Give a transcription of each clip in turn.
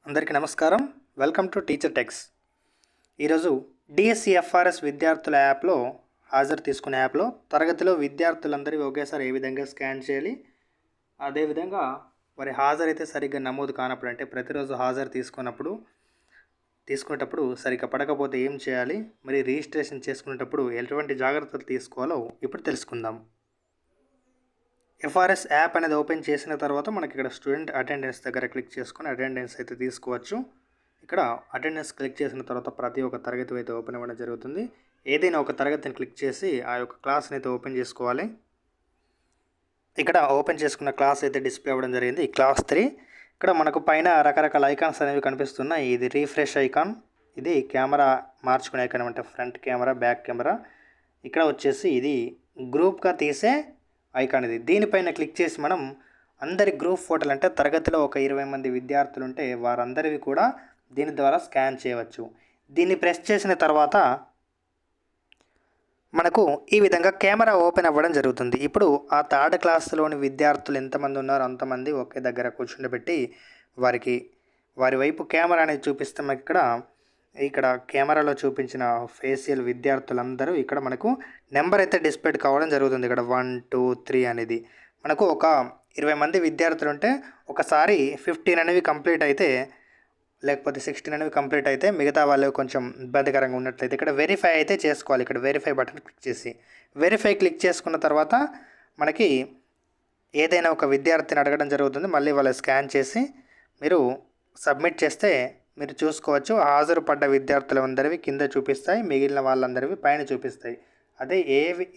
అందరికీ నమస్కారం. Welcome to teacher tax. ఈరోజు డిఎస్సి ఎఫ్ఆర్ఎస్ విద్యార్థుల యాప్లో హాజరు తీసుకునే యాప్లో తరగతిలో విద్యార్థులందరివి ఒకేసారి ఏ విధంగా స్కాన్ చేయాలి, అదేవిధంగా వారి హాజరైతే సరిగ్గా నమోదు కానప్పుడు అంటే ప్రతిరోజు హాజరు తీసుకునేటప్పుడు సరిగ్గా పడకపోతే ఏం చేయాలి, మరి రిజిస్ట్రేషన్ చేసుకునేటప్పుడు ఎటువంటి జాగ్రత్తలు తీసుకోవాలో ఇప్పుడు తెలుసుకుందాం. ఎఫ్ఆర్ఎస్ యాప్ అనేది ఓపెన్ చేసిన తర్వాత మనకి ఇక్కడ స్టూడెంట్ అటెండెన్స్ దగ్గర క్లిక్ చేసుకొని అటెండెన్స్ అయితే తీసుకోవచ్చు. ఇక్కడ అటెండెన్స్ క్లిక్ చేసిన తర్వాత ప్రతి ఒక్క తరగతి అయితే ఓపెన్ అవ్వడం జరుగుతుంది. ఏదైనా ఒక తరగతిని క్లిక్ చేసి ఆ యొక్క క్లాస్ని అయితే ఓపెన్ చేసుకోవాలి. ఇక్కడ ఓపెన్ చేసుకున్న క్లాస్ అయితే డిస్ప్లే అవ్వడం జరిగింది. ఈ క్లాస్ 3. ఇక్కడ మనకు పైన రకరకాల ఐకాన్స్ అనేవి కనిపిస్తున్నాయి. ఇది రీఫ్రెష్ ఐకాన్, ఇది కెమెరా మార్చుకునే ఐకాన్ అంటే ఫ్రంట్ కెమెరా, బ్యాక్ కెమెరా. ఇక్కడ వచ్చేసి ఇది గ్రూప్గా తీసే ఐకాన్ ఇది. దీనిపైన క్లిక్ చేసి మనం అందరి గ్రూప్ ఫోటోలు అంటే తరగతిలో ఒక 20 మంది విద్యార్థులు ఉంటే వారందరివి కూడా దీని ద్వారా స్కాన్ చేయవచ్చు. దీన్ని ప్రెస్ చేసిన తర్వాత మనకు ఈ విధంగా కెమెరా ఓపెన్ అవ్వడం జరుగుతుంది. ఇప్పుడు ఆ థర్డ్ క్లాస్లోని విద్యార్థులు ఎంతమంది ఉన్నారో అంతమంది ఒకే దగ్గర కూర్చుండబెట్టి వారి వైపు కెమెరా అనేది చూపిస్తాం. ఇక్కడ కెమెరాలో చూపించిన ఫేషియల్ విద్యార్థులందరూ ఇక్కడ మనకు నెంబర్ అయితే డిస్ప్లే కావడం జరుగుతుంది. ఇక్కడ 1, 2, 3 అనేది మనకు ఒక 20 మంది విద్యార్థులు ఉంటే ఒకసారి 15 అనేవి కంప్లీట్ అయితే, లేకపోతే 16 అనేవి కంప్లీట్ అయితే మిగతా వాళ్ళు కొంచెం ఇబ్బందికరంగా ఉన్నట్లయితే ఇక్కడ వెరిఫై అయితే చేసుకోవాలి. ఇక్కడ వెరిఫై బటన్ క్లిక్ చేసి వెరిఫై క్లిక్ చేసుకున్న తర్వాత మనకి ఏదైనా ఒక విద్యార్థిని అడగడం జరుగుతుంది. మళ్ళీ వాళ్ళు స్కాన్ చేసి మీరు సబ్మిట్ చేస్తే మీరు చూసుకోవచ్చు. హాజరు పడ్డ విద్యార్థులందరివి కింద చూపిస్తాయి, మిగిలిన వాళ్ళందరివి పైన చూపిస్తాయి. అదే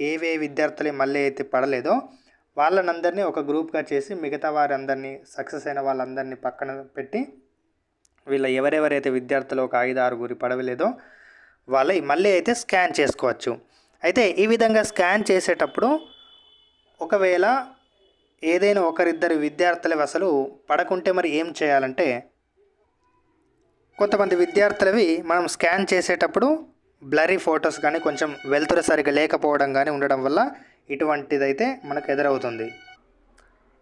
ఏ విద్యార్థులు మళ్ళీ అయితే పడలేదో వాళ్ళనందరినీ ఒక గ్రూప్గా చేసి మిగతా వారందరినీ సక్సెస్ అయిన వాళ్ళందరినీ పక్కన పెట్టి ఎవరెవరైతే విద్యార్థులు ఒక 5-6 పడవలేదో వాళ్ళ మళ్ళీ అయితే స్కాన్ చేసుకోవచ్చు. అయితే ఈ విధంగా స్కాన్ చేసేటప్పుడు ఒకవేళ ఏదైనా ఒకరిద్దరు విద్యార్థులు అసలు పడకుంటే మరి ఏం చేయాలంటే, కొంతమంది విద్యార్థులవి మనం స్కాన్ చేసేటప్పుడు బ్లరీ ఫొటోస్ కానీ కొంచెం వెలుతురు సరిగా లేకపోవడం కానీ ఉండడం వల్ల ఇటువంటిదైతే మనకు ఎదురవుతుంది.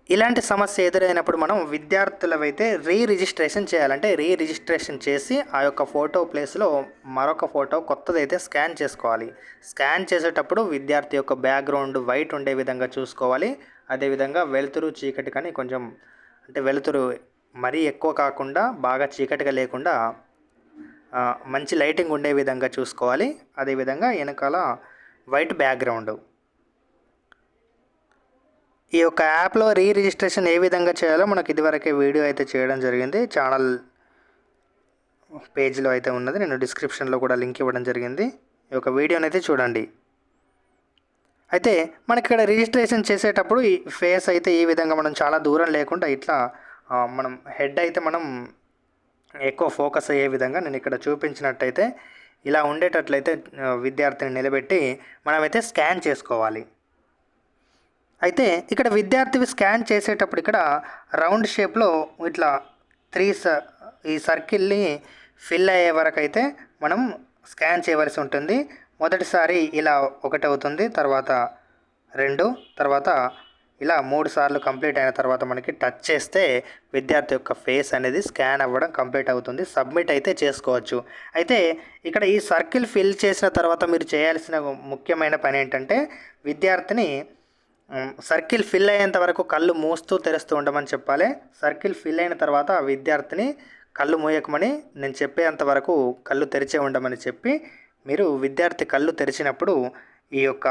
ఇలాంటి సమస్య ఎదురైనప్పుడు మనం విద్యార్థులవైతే రిజిస్ట్రేషన్ చేయాలంటే రిజిస్ట్రేషన్ చేసి ఆ యొక్క ఫోటో ప్లేస్లో మరొక ఫోటో కొత్తదైతే స్కాన్ చేసుకోవాలి. స్కాన్ చేసేటప్పుడు విద్యార్థి యొక్క బ్యాక్గ్రౌండ్ వైట్ ఉండే విధంగా చూసుకోవాలి. అదేవిధంగా వెలుతురు చీకటి కానీ కొంచెం అంటే వెలుతురు మరీ ఎక్కువ కాకుండా బాగా చీకటిగా లేకుండా మంచి లైటింగ్ ఉండే విధంగా చూసుకోవాలి. అదేవిధంగా వెనకాల వైట్ బ్యాక్గ్రౌండ్. ఈ యొక్క యాప్లో రిజిస్ట్రేషన్ ఏ విధంగా చేయాలో మనకు ఇదివరకే వీడియో అయితే చేయడం జరిగింది. ఛానల్ పేజ్లో అయితే ఉన్నది, నేను డిస్క్రిప్షన్లో కూడా లింక్ ఇవ్వడం జరిగింది. ఈ యొక్క వీడియోని అయితే చూడండి. అయితే మనకి ఇక్కడ రిజిస్ట్రేషన్ చేసేటప్పుడు ఈ ఫేస్ అయితే ఈ విధంగా మనం చాలా దూరం లేకుండా ఇట్లా మనం హెడ్ అయితే మనం ఎక్కువ ఫోకస్ అయ్యే విధంగా నేను ఇక్కడ చూపించినట్టయితే ఇలా ఉండేటట్లయితే విద్యార్థిని నిలబెట్టి మనమైతే స్కాన్ చేసుకోవాలి. అయితే ఇక్కడ విద్యార్థివి స్కాన్ చేసేటప్పుడు ఇక్కడ రౌండ్ షేప్లో ఇట్లా ఈ సర్కిల్ని ఫిల్ అయ్యే వరకు అయితే మనం స్కాన్ చేయవలసి ఉంటుంది. మొదటిసారి ఇలా 1 అవుతుంది, తర్వాత 2, తర్వాత ఇలా 3 సార్లు కంప్లీట్ అయిన తర్వాత మనకి టచ్ చేస్తే విద్యార్థి యొక్క ఫేస్ అనేది స్కాన్ అవ్వడం కంప్లీట్ అవుతుంది. సబ్మిట్ అయితే చేసుకోవచ్చు. అయితే ఇక్కడ ఈ సర్కిల్ ఫిల్ చేసిన తర్వాత మీరు చేయాల్సిన ముఖ్యమైన పని ఏంటంటే, విద్యార్థిని సర్కిల్ ఫిల్ అయ్యేంత వరకు కళ్ళు మూస్తూ తెరుస్తూ ఉండమని చెప్పాలి. సర్కిల్ ఫిల్ అయిన తర్వాత ఆ విద్యార్థిని కళ్ళు మూయకమని నేను చెప్పేంత వరకు కళ్ళు తెరిచే ఉండమని చెప్పి మీరు విద్యార్థి కళ్ళు తెరిచినప్పుడు ఈ యొక్క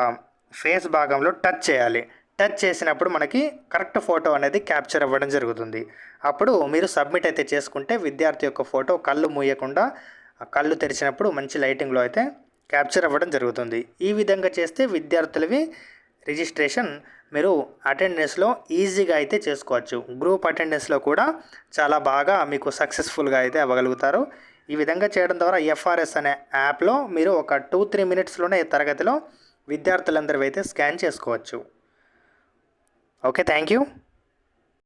ఫేస్ భాగంలో టచ్ చేయాలి. టచ్ చేసినప్పుడు మనకి కరెక్ట్ ఫోటో అనేది క్యాప్చర్ అవ్వడం జరుగుతుంది. అప్పుడు మీరు సబ్మిట్ అయితే చేసుకుంటే విద్యార్థి యొక్క ఫోటో కళ్ళు మూయకుండా కళ్ళు తెరిచినప్పుడు మంచి లైటింగ్లో అయితే క్యాప్చర్ అవ్వడం జరుగుతుంది. ఈ విధంగా చేస్తే విద్యార్థులవి రిజిస్ట్రేషన్ మీరు అటెండెన్స్లో ఈజీగా అయితే చేసుకోవచ్చు. గ్రూప్ అటెండెన్స్లో కూడా చాలా బాగా మీకు సక్సెస్ఫుల్గా అయితే అవ్వగలుగుతారు. ఈ విధంగా చేయడం ద్వారా ఎఫ్ఆర్ఎస్ అనే యాప్లో మీరు ఒక 2-3 మినిట్స్లోనే తరగతిలో విద్యార్థులందరూ అయితే స్కాన్ చేసుకోవచ్చు. Okay, thank you.